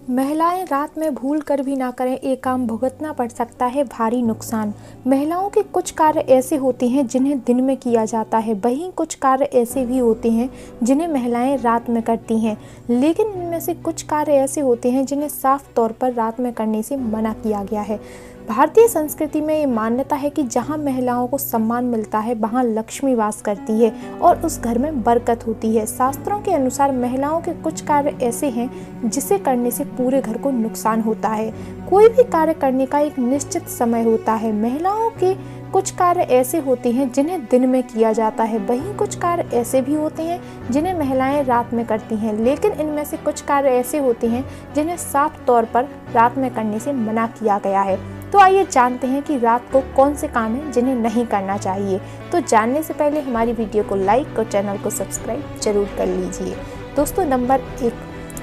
महिलाएं रात में भूल कर भी ना करें ये काम, भुगतना पड़ सकता है भारी नुकसान। महिलाओं के कुछ कार्य ऐसे होते हैं जिन्हें दिन में किया जाता है, वहीं कुछ कार्य ऐसे भी होते हैं जिन्हें महिलाएं रात में करती हैं। लेकिन इनमें से कुछ कार्य ऐसे होते हैं जिन्हें साफ तौर पर रात में करने से मना किया गया है। भारतीय संस्कृति में ये मान्यता है कि जहाँ महिलाओं को सम्मान मिलता है वहाँ लक्ष्मी वास करती है और उस घर में बरकत होती है। शास्त्रों के अनुसार महिलाओं के कुछ कार्य ऐसे हैं जिसे करने से पूरे घर को नुकसान होता है। कोई भी कार्य करने का एक निश्चित समय होता है। महिलाओं के कुछ कार्य ऐसे होते हैं जिन्हें दिन में किया जाता है, वहीं कुछ कार्य ऐसे भी होते हैं जिन्हें महिलाएं रात में करती हैं। लेकिन इनमें से कुछ कार्य ऐसे होते हैं जिन्हें साफ तौर पर रात में करने से मना किया गया है। तो आइए जानते हैं कि रात को कौन से काम हैं जिन्हें नहीं करना चाहिए। तो जानने से पहले हमारी वीडियो को लाइक और चैनल को सब्सक्राइब जरूर कर लीजिए। दोस्तों, नंबर 1,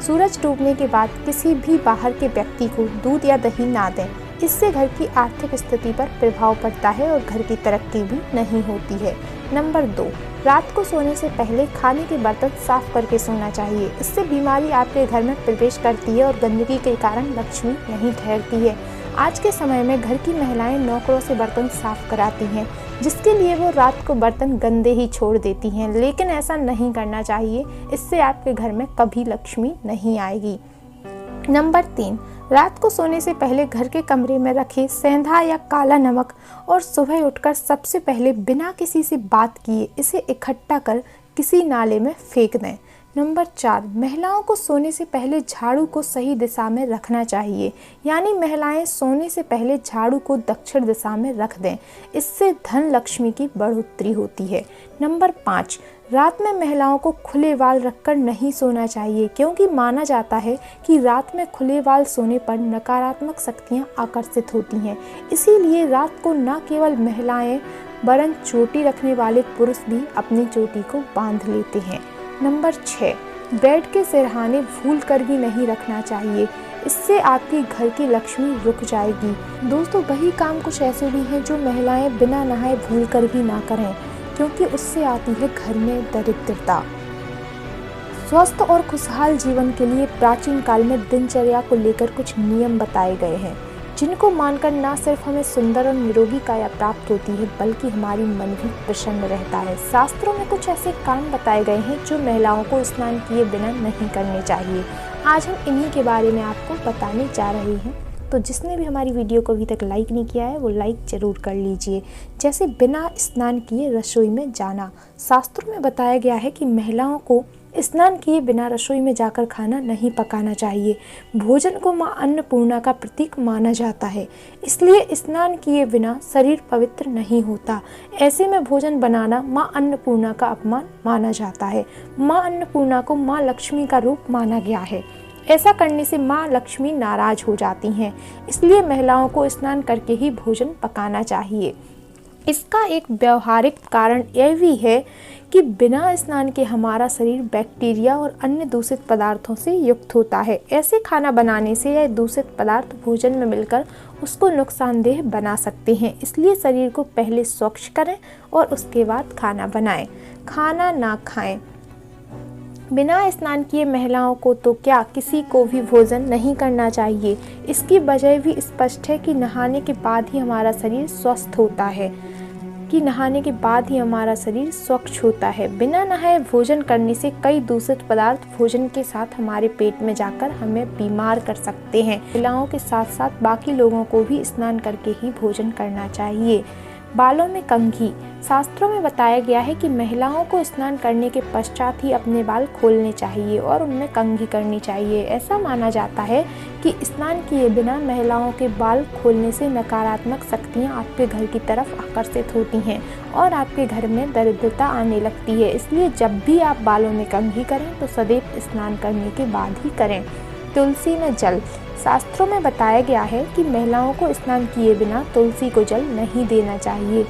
सूरज डूबने के बाद किसी भी बाहर के व्यक्ति को दूध या दही ना दें। इससे घर की आर्थिक स्थिति पर प्रभाव पड़ता है और घर की तरक्की भी नहीं होती है। नंबर 2, रात को सोने से पहले खाने के बर्तन साफ करके सोना चाहिए। इससे बीमारी आपके घर में प्रवेश करती है और गंदगी के कारण लक्ष्मी नहीं ठहरती है। आज के समय में घर की महिलाएं नौकरों से बर्तन साफ कराती हैं, जिसके लिए वो रात को बर्तन गंदे ही छोड़ देती हैं। लेकिन ऐसा नहीं करना चाहिए, इससे आपके घर में कभी लक्ष्मी नहीं आएगी। नंबर 3, रात को सोने से पहले घर के कमरे में रखे सेंधा या काला नमक और सुबह उठकर सबसे पहले बिना किसी से बात किए इसे इकट्ठा कर किसी नाले में फेंक दें। नंबर 4, महिलाओं को सोने से पहले झाड़ू को सही दिशा में रखना चाहिए, यानी महिलाएं सोने से पहले झाड़ू को दक्षिण दिशा में रख दें। इससे धन लक्ष्मी की बढ़ोतरी होती है। नंबर 5, रात में महिलाओं को खुले बाल रखकर नहीं सोना चाहिए, क्योंकि माना जाता है कि रात में खुले बाल सोने पर नकारात्मक शक्तियां आकर्षित होती हैं। इसीलिए रात को न केवल महिलाएं वरन चोटी रखने वाले पुरुष भी अपनी चोटी को बांध लेते हैं। नंबर 6, बेड के सिरहाने भूल कर भी नहीं रखना चाहिए। इससे आपकी घर की लक्ष्मी रुक जाएगी। दोस्तों, वही काम कुछ ऐसे भी हैं जो महिलाएं बिना नहाए भूल कर भी ना करें, क्योंकि उससे आती है घर में दरिद्रता। स्वस्थ और खुशहाल जीवन के लिए प्राचीन काल में दिनचर्या को लेकर कुछ नियम बताए गए हैं, जिनको मानकर न सिर्फ हमें सुंदर और निरोगी काया प्राप्त होती है, बल्कि हमारी मन भी प्रसन्न रहता है। शास्त्रों में कुछ ऐसे काम बताए गए हैं जो महिलाओं को स्नान किए बिना नहीं करने चाहिए। आज हम इन्हीं के बारे में आपको बताने जा रहे हैं। तो जिसने भी हमारी वीडियो को अभी तक लाइक नहीं किया है वो लाइक ज़रूर कर लीजिए। जैसे बिना स्नान किए रसोई में जाना। शास्त्रों में बताया गया है कि महिलाओं को स्नान किए बिना रसोई में जाकर खाना नहीं पकाना चाहिए। भोजन को माँ अन्नपूर्णा का प्रतीक माना जाता है, इसलिए स्नान किए बिना शरीर पवित्र नहीं होता। ऐसे में भोजन बनाना माँ अन्नपूर्णा का अपमान माना जाता है। माँ अन्नपूर्णा को माँ लक्ष्मी का रूप माना गया है। ऐसा करने से माँ लक्ष्मी नाराज हो जाती हैं, इसलिए महिलाओं को स्नान करके ही भोजन पकाना चाहिए। इसका एक व्यवहारिक कारण यह भी है कि बिना स्नान के हमारा शरीर बैक्टीरिया और अन्य दूषित पदार्थों से युक्त होता है। ऐसे खाना बनाने से यह दूषित पदार्थ भोजन में मिलकर उसको नुकसानदेह बना सकते हैं। इसलिए शरीर को पहले स्वच्छ करें और उसके बाद खाना बनाएं। खाना ना खाएं। बिना स्नान किए महिलाओं को तो क्या किसी को भी भोजन नहीं करना चाहिए। इसकी वजह भी स्पष्ट है कि नहाने के बाद ही हमारा शरीर स्वस्थ होता है, स्वच्छ होता है। बिना नहाए भोजन करने से कई दूषित पदार्थ भोजन के साथ हमारे पेट में जाकर हमें बीमार कर सकते हैं। महिलाओं के साथ साथ बाकी लोगों को भी स्नान करके ही भोजन करना चाहिए। बालों में कंघी। शास्त्रों में बताया गया है कि महिलाओं को स्नान करने के पश्चात ही अपने बाल खोलने चाहिए और उनमें कंघी करनी चाहिए। ऐसा माना जाता है कि स्नान किए बिना महिलाओं के बाल खोलने से नकारात्मक शक्तियाँ आपके घर की तरफ आकर्षित होती हैं और आपके घर में दरिद्रता आने लगती है। इसलिए जब भी आप बालों में कंघी करें तो सदैव स्नान करने के बाद ही करें। तुलसी में जल। शास्त्रों में बताया गया है कि महिलाओं को स्नान किए बिना तुलसी को जल नहीं देना चाहिए।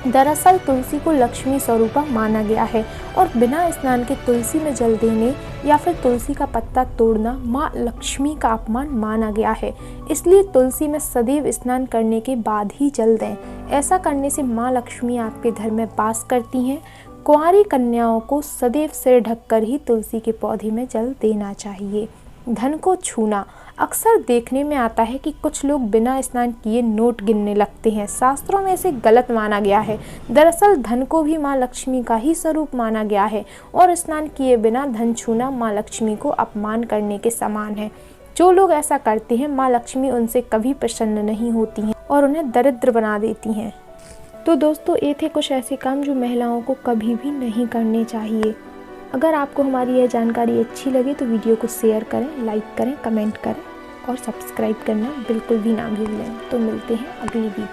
दरअसल तुलसी को लक्ष्मी स्वरूपा माना गया है और बिना स्नान के तुलसी में जल देने या फिर तुलसी का पत्ता तोड़ना माँ लक्ष्मी का अपमान माना गया है। इसलिए तुलसी में सदैव स्नान करने के बाद ही जल दें। ऐसा करने से माँ लक्ष्मी आपके घर में वास करती हैं। कुंवारी कन्याओं को सदैव सिर ढककर ही तुलसी के पौधे में जल देना चाहिए। धन को छूना। अक्सर देखने में आता है कि कुछ लोग बिना स्नान किए नोट गिनने लगते हैं। शास्त्रों में इसे गलत माना गया है। दरअसल धन को भी माँ लक्ष्मी का ही स्वरूप माना गया है और स्नान किए बिना धन छूना माँ लक्ष्मी को अपमान करने के समान है। जो लोग ऐसा करते हैं, माँ लक्ष्मी उनसे कभी प्रसन्न नहीं होती हैं और उन्हें दरिद्र बना देती हैं। तो दोस्तों, ये थे कुछ ऐसे काम जो महिलाओं को कभी भी नहीं करने चाहिए। अगर आपको हमारी यह जानकारी अच्छी लगे तो वीडियो को शेयर करें, लाइक करें, कमेंट करें और सब्सक्राइब करना बिल्कुल भी ना भूलें। तो मिलते हैं अगली वीडियो।